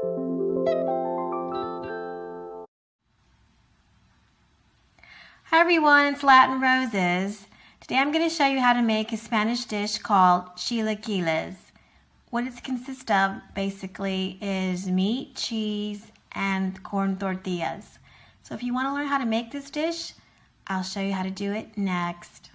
Hi everyone, it's Latin Roses. Today I'm going to show you how to make a Spanish dish called Chilaquiles. What it consists of basically is meat, cheese, and corn tortillas. So if you want to learn how to make this dish, I'll show you how to do it next.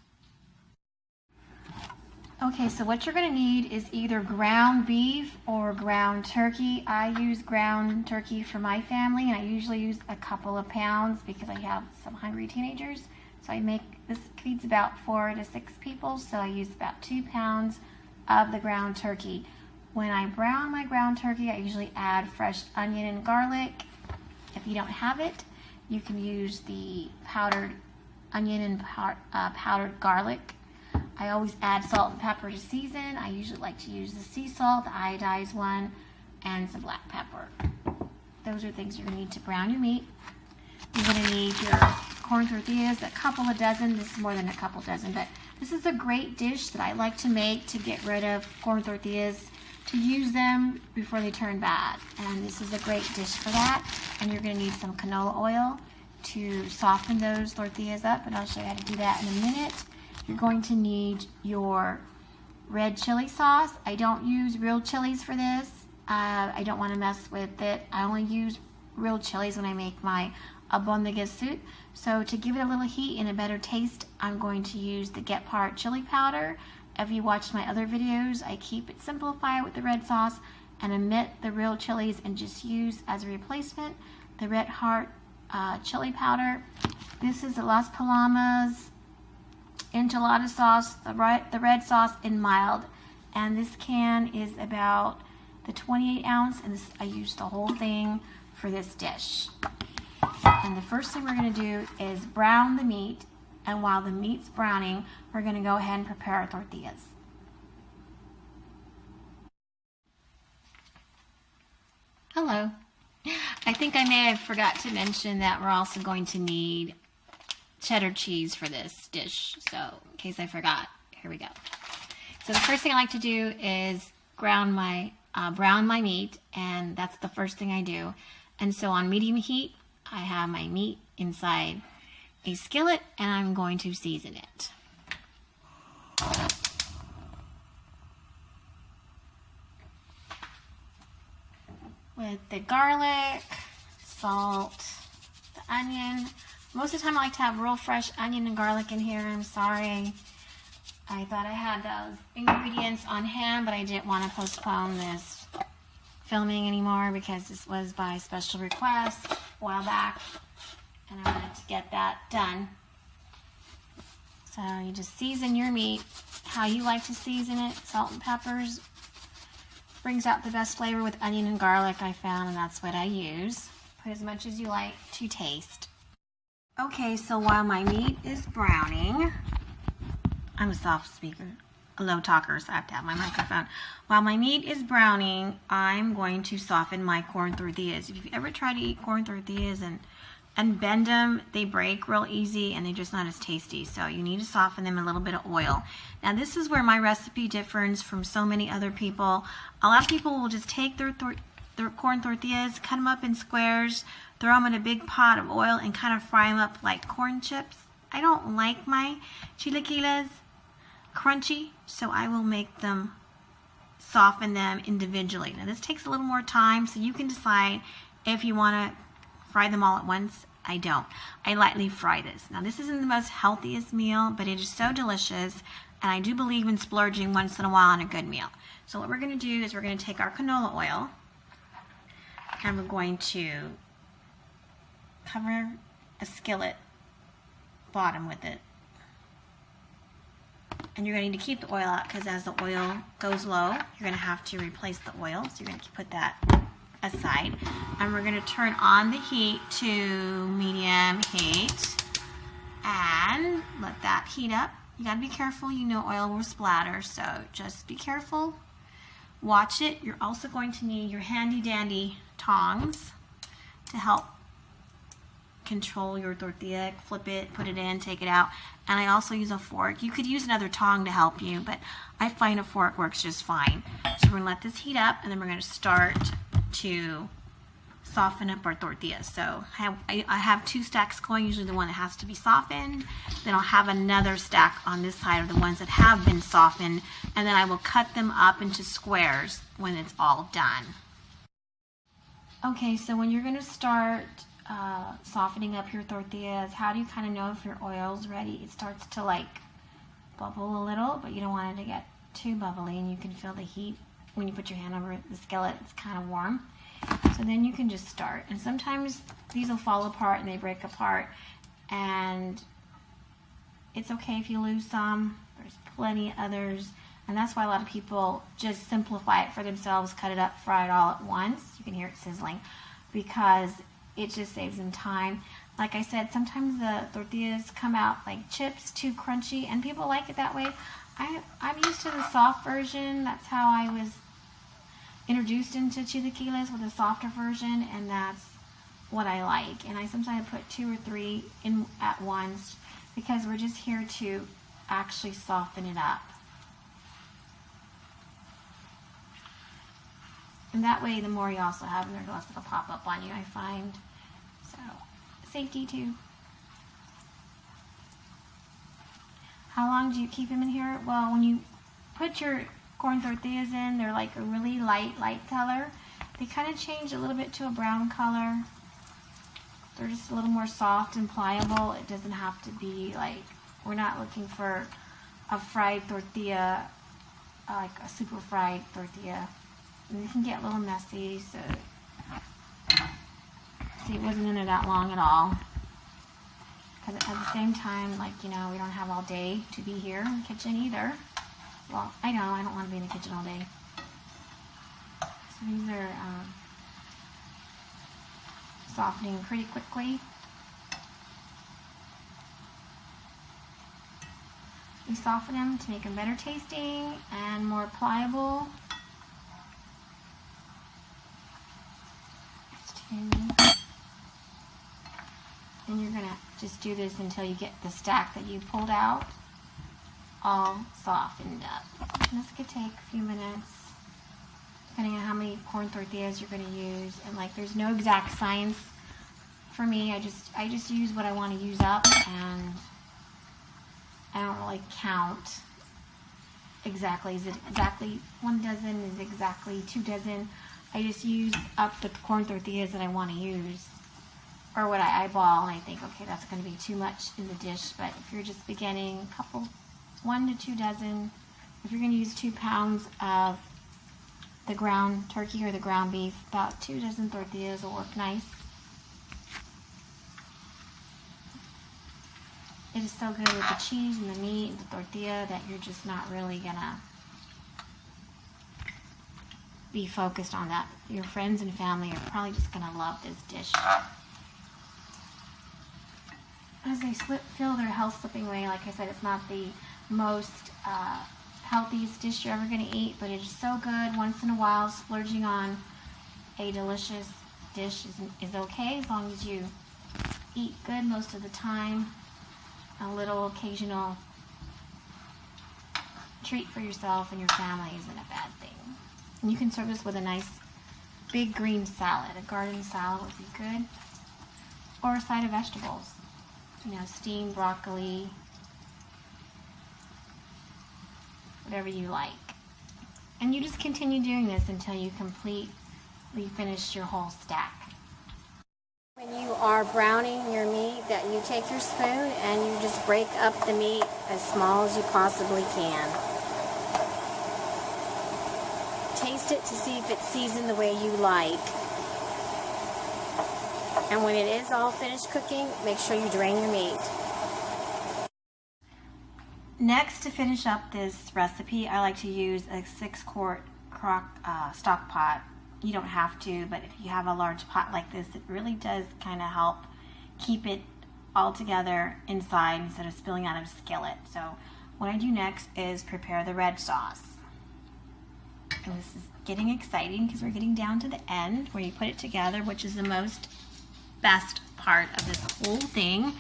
Okay, so what you're going to need is either ground beef or ground turkey. I use ground turkey for my family, and I usually use a couple of pounds because I have some hungry teenagers. So I make, this feeds about 4 to 6 people, so I use about 2 pounds of the ground turkey. When I brown my ground turkey, I usually add fresh onion and garlic. If you don't have it, you can use the powdered onion and powdered garlic. I always add salt and pepper to season. I usually like to use the sea salt, the iodized one, and some black pepper. Those are things you're going to need to brown your meat. You're going to need your corn tortillas, a couple of dozen. This is more than a couple dozen, but this is a great dish that I like to make to get rid of corn tortillas, to use them before they turn bad. And this is a great dish for that. And you're going to need some canola oil to soften those tortillas up, and I'll show you how to do that in a minute. You're going to need your red chili sauce. I don't use real chilies for this. I don't want to mess with it. I only use real chilies when I make my albondiga soup. So to give it a little heat and a better taste, I'm going to use the Get Part chili powder. If you watched my other videos, I keep it simplified with the red sauce and omit the real chilies and just use as a replacement the Red Heart chili powder. This is the Las Palomas enchilada sauce, the red sauce in mild, and this can is about the 28 ounce, and I use the whole thing for this dish. And the first thing we're going to do is brown the meat, and while the meat's browning, we're going to go ahead and prepare our tortillas. Hello. I think I may have forgot to mention that we're also going to need cheddar cheese for this dish, so in case I forgot, here we go. So the first thing I like to do is brown my meat, and that's the first thing I do. And so on medium heat, I have my meat inside a skillet, and I'm going to season it. With the garlic, salt, the onion. Most of the time I like to have real fresh onion and garlic in here. I'm sorry. I thought I had those ingredients on hand, but I didn't want to postpone this filming anymore because this was by special request a while back, and I wanted to get that done. So you just season your meat how you like to season it. Salt and peppers brings out the best flavor with onion and garlic, I found, and that's what I use. Put as much as you like to taste. Okay, so while my meat is browning, I'm a soft speaker, a low talker, so I have to have my microphone. While my meat is browning, I'm going to soften my corn tortillas. If you've ever tried to eat corn tortillas and bend them, they break real easy and they're just not as tasty. So you need to soften them in a little bit of oil. Now this is where my recipe differs from so many other people. A lot of people will just take their corn tortillas, cut them up in squares, throw them in a big pot of oil and kind of fry them up like corn chips. I don't like my chilaquiles crunchy, so I will make them, soften them individually. Now this takes a little more time, so you can decide if you want to fry them all at once. I don't. I lightly fry this. Now this isn't the most healthiest meal, but it is so delicious, and I do believe in splurging once in a while on a good meal. So what we're going to do is we're going to take our canola oil, and we're going to cover a skillet bottom with it. And you're going to need to keep the oil out because as the oil goes low, you're going to have to replace the oil. So you're going to put that aside. And we're going to turn on the heat to medium heat and let that heat up. You got to be careful. You know oil will splatter, so just be careful. Watch it. You're also going to need your handy dandy tongs to help control your tortilla, flip it, put it in, take it out. And I also use a fork. You could use another tong to help you, but I find a fork works just fine. So we're going to let this heat up, and then we're going to start to soften up our tortillas. So I have 2 stacks going, usually the one that has to be softened. Then I'll have another stack on this side of the ones that have been softened, and then I will cut them up into squares when it's all done. Okay, so when you're going to start softening up your tortillas, how do you kind of know if your oil's ready? It starts to like bubble a little, but you don't want it to get too bubbly, and you can feel the heat when you put your hand over the skillet. It's kind of warm. So then you can just start. And sometimes these will fall apart and they break apart, and it's okay if you lose some. There's plenty others, and that's why a lot of people just simplify it for themselves, cut it up, fry it all at once. You can hear it sizzling because it just saves them time. Like I said, sometimes the tortillas come out like chips, too crunchy, and people like it that way. I'm used to the soft version. That's how I was introduced into chilaquiles, with a softer version, and that's what I like. And I sometimes put 2 or 3 in at once because we're just here to actually soften it up. And that way, the more you also have, and there's less that'll pop up on you, I find. So, safety too. How long do you keep them in here? Well, when you put your corn tortillas in, they're like a really light color. They kind of change a little bit to a brown color. They're just a little more soft and pliable. It doesn't have to be like, we're not looking for a fried tortilla, like a super fried tortilla. And it can get a little messy, so see, it wasn't in there that long at all. Because at the same time, like, you know, we don't have all day to be here in the kitchen either. Well, I know, I don't want to be in the kitchen all day. So these are softening pretty quickly. We soften them to make them better tasting and more pliable. And you're gonna just do this until you get the stack that you pulled out all softened up. And this could take a few minutes, depending on how many corn tortillas you're gonna use. And like, there's no exact science for me. I just use what I want to use up, and I don't really count exactly. Is it exactly 1 dozen? Is it exactly 2 dozen? I just use up the corn tortillas that I want to use, or what I eyeball, and I think, okay, that's going to be too much in the dish. But if you're just beginning, 1 to 2 dozen. If you're going to use 2 pounds of the ground turkey or the ground beef, about 2 dozen tortillas will work nice. It is so good with the cheese and the meat and the tortilla that you're just not really gonna be focused on that. Your friends and family are probably just gonna love this dish. As they feel their health slipping away, like I said, it's not the most healthiest dish you're ever gonna eat, but it is so good. Once in a while, splurging on a delicious dish is okay, as long as you eat good most of the time. A little occasional treat for yourself and your family isn't a bad thing. And you can serve this with a nice big green salad. A garden salad would be good. Or a side of vegetables. You know, steamed broccoli, whatever you like. And you just continue doing this until you completely finish your whole stack. When you are browning your meat, that you take your spoon and you just break up the meat as small as you possibly can. Taste it to see if it's seasoned the way you like. And when it is all finished cooking, make sure you drain your meat. Next, to finish up this recipe, I like to use a 6-quart stock pot. You don't have to, but if you have a large pot like this, it really does kind of help keep it all together inside instead of spilling out of a skillet. So what I do next is prepare the red sauce. And this is getting exciting because we're getting down to the end where you put it together, which is the best part of this whole thing,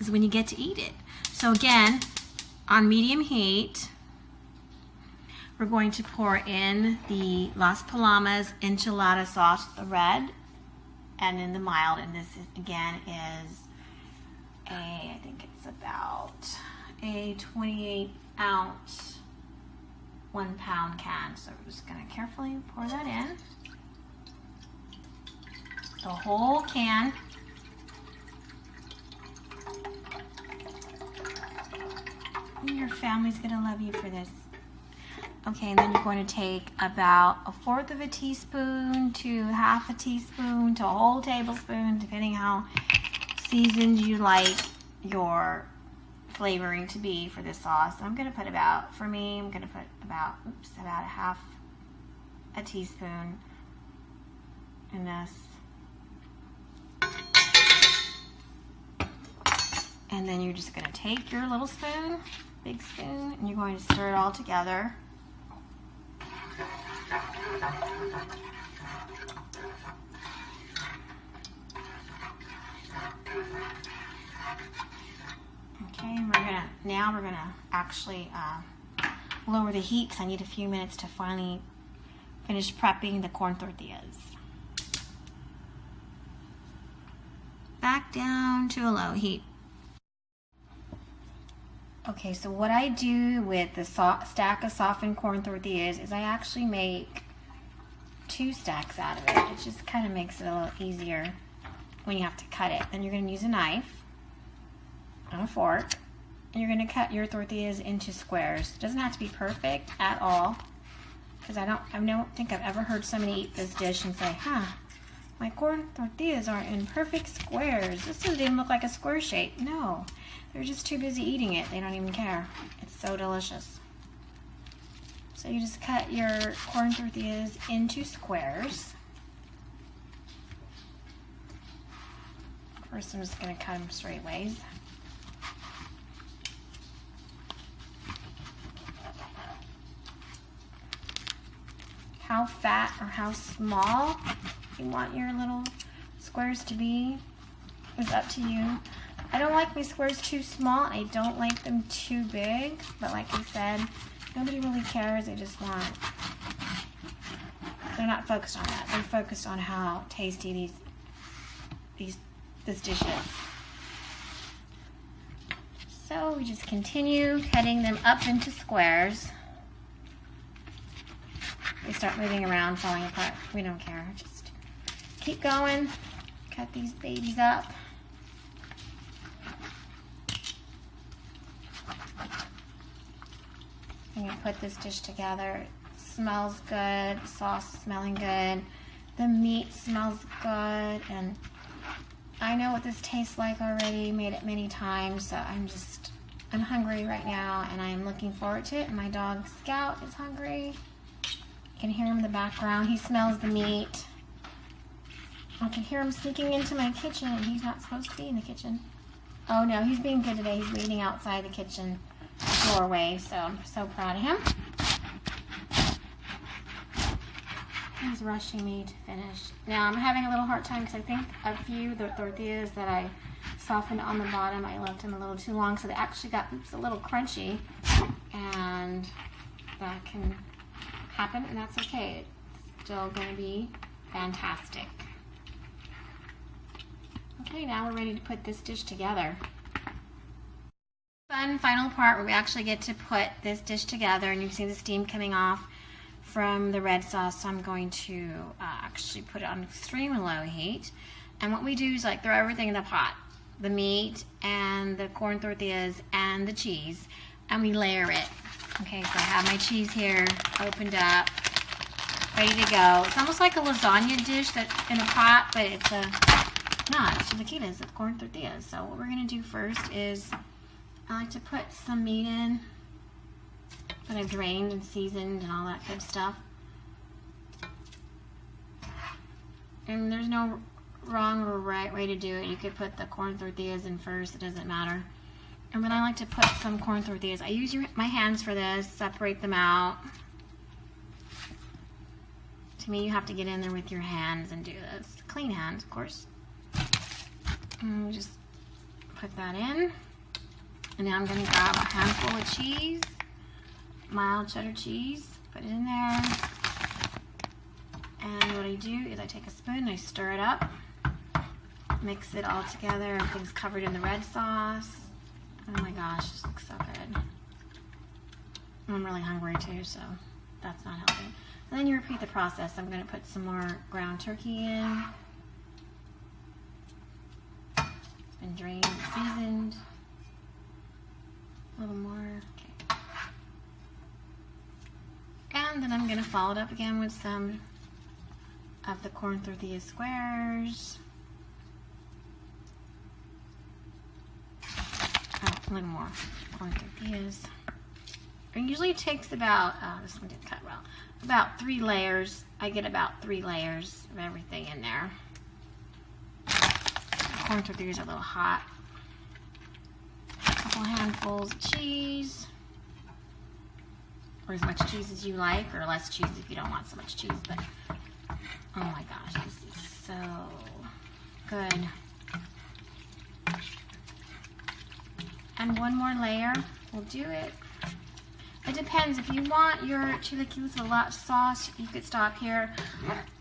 is when you get to eat it. So again, on medium heat, we're going to pour in the Las Palomas enchilada sauce, the red, and then the mild. And this is, again, is I think it's about a 28-ounce, 1-pound can. So we're just gonna carefully pour that in. The whole can. Your family's gonna love you for this. Okay, and then you're going to take about 1/4 of a teaspoon to 1/2 a teaspoon to a whole tablespoon, depending how seasoned you like your flavoring to be for this sauce. I'm gonna put about, for me, I'm gonna put about 1/2 a teaspoon in this. And then you're just gonna take your little spoon, big spoon, and you're going to stir it all together. Okay, now we're gonna actually lower the heat because I need a few minutes to finally finish prepping the corn tortillas. Back down to a low heat. Okay, so what I do with the stack of softened corn tortillas is I actually make 2 stacks out of it. It just kind of makes it a little easier when you have to cut it. Then you're going to use a knife and a fork, and you're going to cut your tortillas into squares. It doesn't have to be perfect at all, because I don't think I've ever heard somebody eat this dish and say, my corn tortillas aren't in perfect squares. This doesn't even look like a square shape. No, they're just too busy eating it. They don't even care. It's so delicious. So you just cut your corn tortillas into squares. First, I'm just going to cut them straight ways. How fat or how small you want your little squares to be is up to you. I don't like my squares too small. I don't like them too big, but like I said, nobody really cares. They just want, they're not focused on that. They're focused on how tasty this dish is. So we just continue cutting them up into squares. They start moving around, falling apart. We don't care. Just keep going. Cut these babies up. I'm gonna put this dish together. It smells good. The sauce is smelling good. The meat smells good. And I know what this tastes like already. Made it many times. So I'm hungry right now, and I am looking forward to it. And my dog Scout is hungry. You can hear him in the background. He smells the meat. I can hear him sneaking into my kitchen, and he's not supposed to be in the kitchen. Oh no, he's being good today. He's waiting outside the kitchen doorway, so I'm so proud of him. He's rushing me to finish. Now I'm having a little hard time because I think a few of the tortillas that I softened on the bottom, I left them a little too long, so they actually got a little crunchy, and that can happen, and that's okay. It's still going to be fantastic. Okay, now we're ready to put this dish together. Fun final part where we actually get to put this dish together, and you can see the steam coming off from the red sauce. So I'm going to actually put it on extremely low heat, and what we do is like throw everything in the pot, the meat and the corn tortillas and the cheese, and we layer it. Okay, so I have my cheese here opened up, ready to go. It's almost like a lasagna dish that's in a pot, but it's not. It's chilaquiles, it's corn tortillas. So what we're gonna do first is I like to put some meat in that I've drained and seasoned and all that good stuff. And there's no wrong or right way to do it. You could put the corn tortillas in first, it doesn't matter. And then I like to put some corn tortillas. I use my hands for this, separate them out. To me, you have to get in there with your hands and do this. Clean hands, of course. And just put that in. And now I'm gonna grab a handful of cheese, mild cheddar cheese. Put it in there. And what I do is I take a spoon and I stir it up. Mix it all together. Everything's covered in the red sauce. Oh my gosh, this looks so good. I'm really hungry too, so that's not helping. And then you repeat the process. I'm going to put some more ground turkey in. It's been drained and seasoned. A little more. Okay. And then I'm going to follow it up again with some of the corn tortilla squares. Oh, a little more corn tortillas. It usually takes about, this one didn't cut well, about 3 layers. I get about 3 layers of everything in there. The corn tortillas are a little hot. A couple handfuls of cheese. Or as much cheese as you like, or less cheese if you don't want so much cheese. But, oh my gosh, this is so good. And one more layer will do it. It depends. If you want your chilaquiles with a lot of sauce, you could stop here.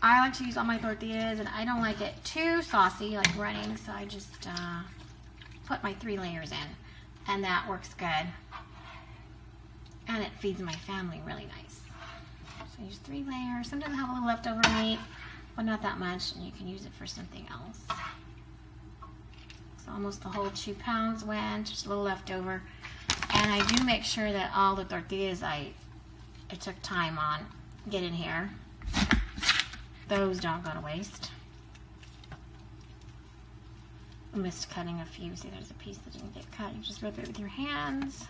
I like to use all my tortillas, and I don't like it too saucy, like running, so I just put my 3 layers in, and that works good. And it feeds my family really nice. So use 3 layers. Sometimes I have a little leftover meat, but not that much, and you can use it for something else. So almost the whole 2 pounds went, just a little leftover. And I do make sure that all the tortillas I took time on get in here. Those don't go to waste. I missed cutting a few. See, there's a piece that didn't get cut. You just rip it with your hands.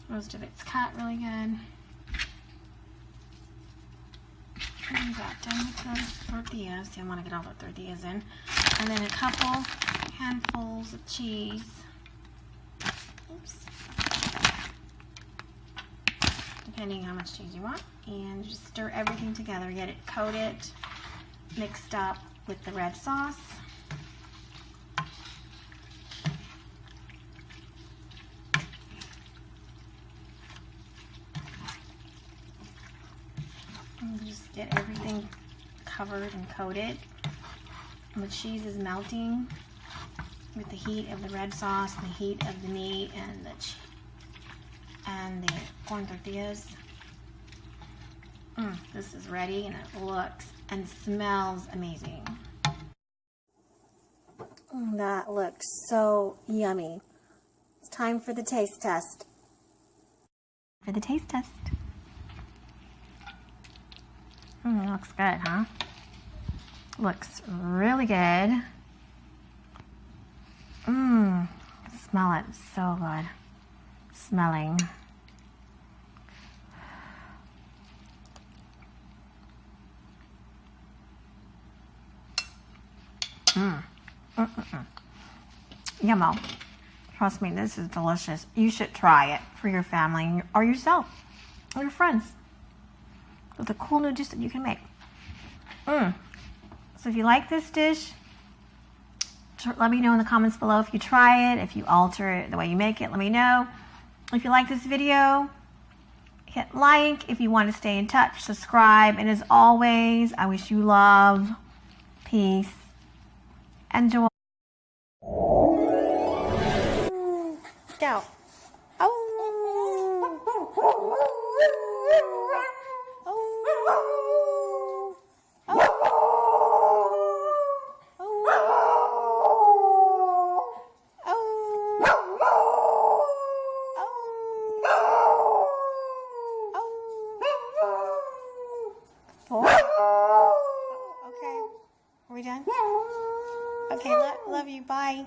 Most of it's cut really good. And got done with the tortillas. See, I want to get all the tortillas in. And then a couple handfuls of cheese. Oops. Depending how much cheese you want. And just stir everything together. Get it coated, mixed up with the red sauce. And just get everything covered and coated. And the cheese is melting with the heat of the red sauce, the heat of the meat, and the corn tortillas. This is ready, and it looks and smells amazing. That looks so yummy. It's time for the taste test. Looks good, huh? Looks really good. Smell it. So good. Smelling. Yummo. Trust me, this is delicious. You should try it for your family or yourself or your friends with a cool new dish that you can make. So if you like this dish, let me know in the comments below if you try it, if you alter it the way you make it, let me know. If you like this video, hit like. If you want to stay in touch, subscribe. And as always, I wish you love, peace, and joy. Scout. Okay, are we done? Okay, love you, bye.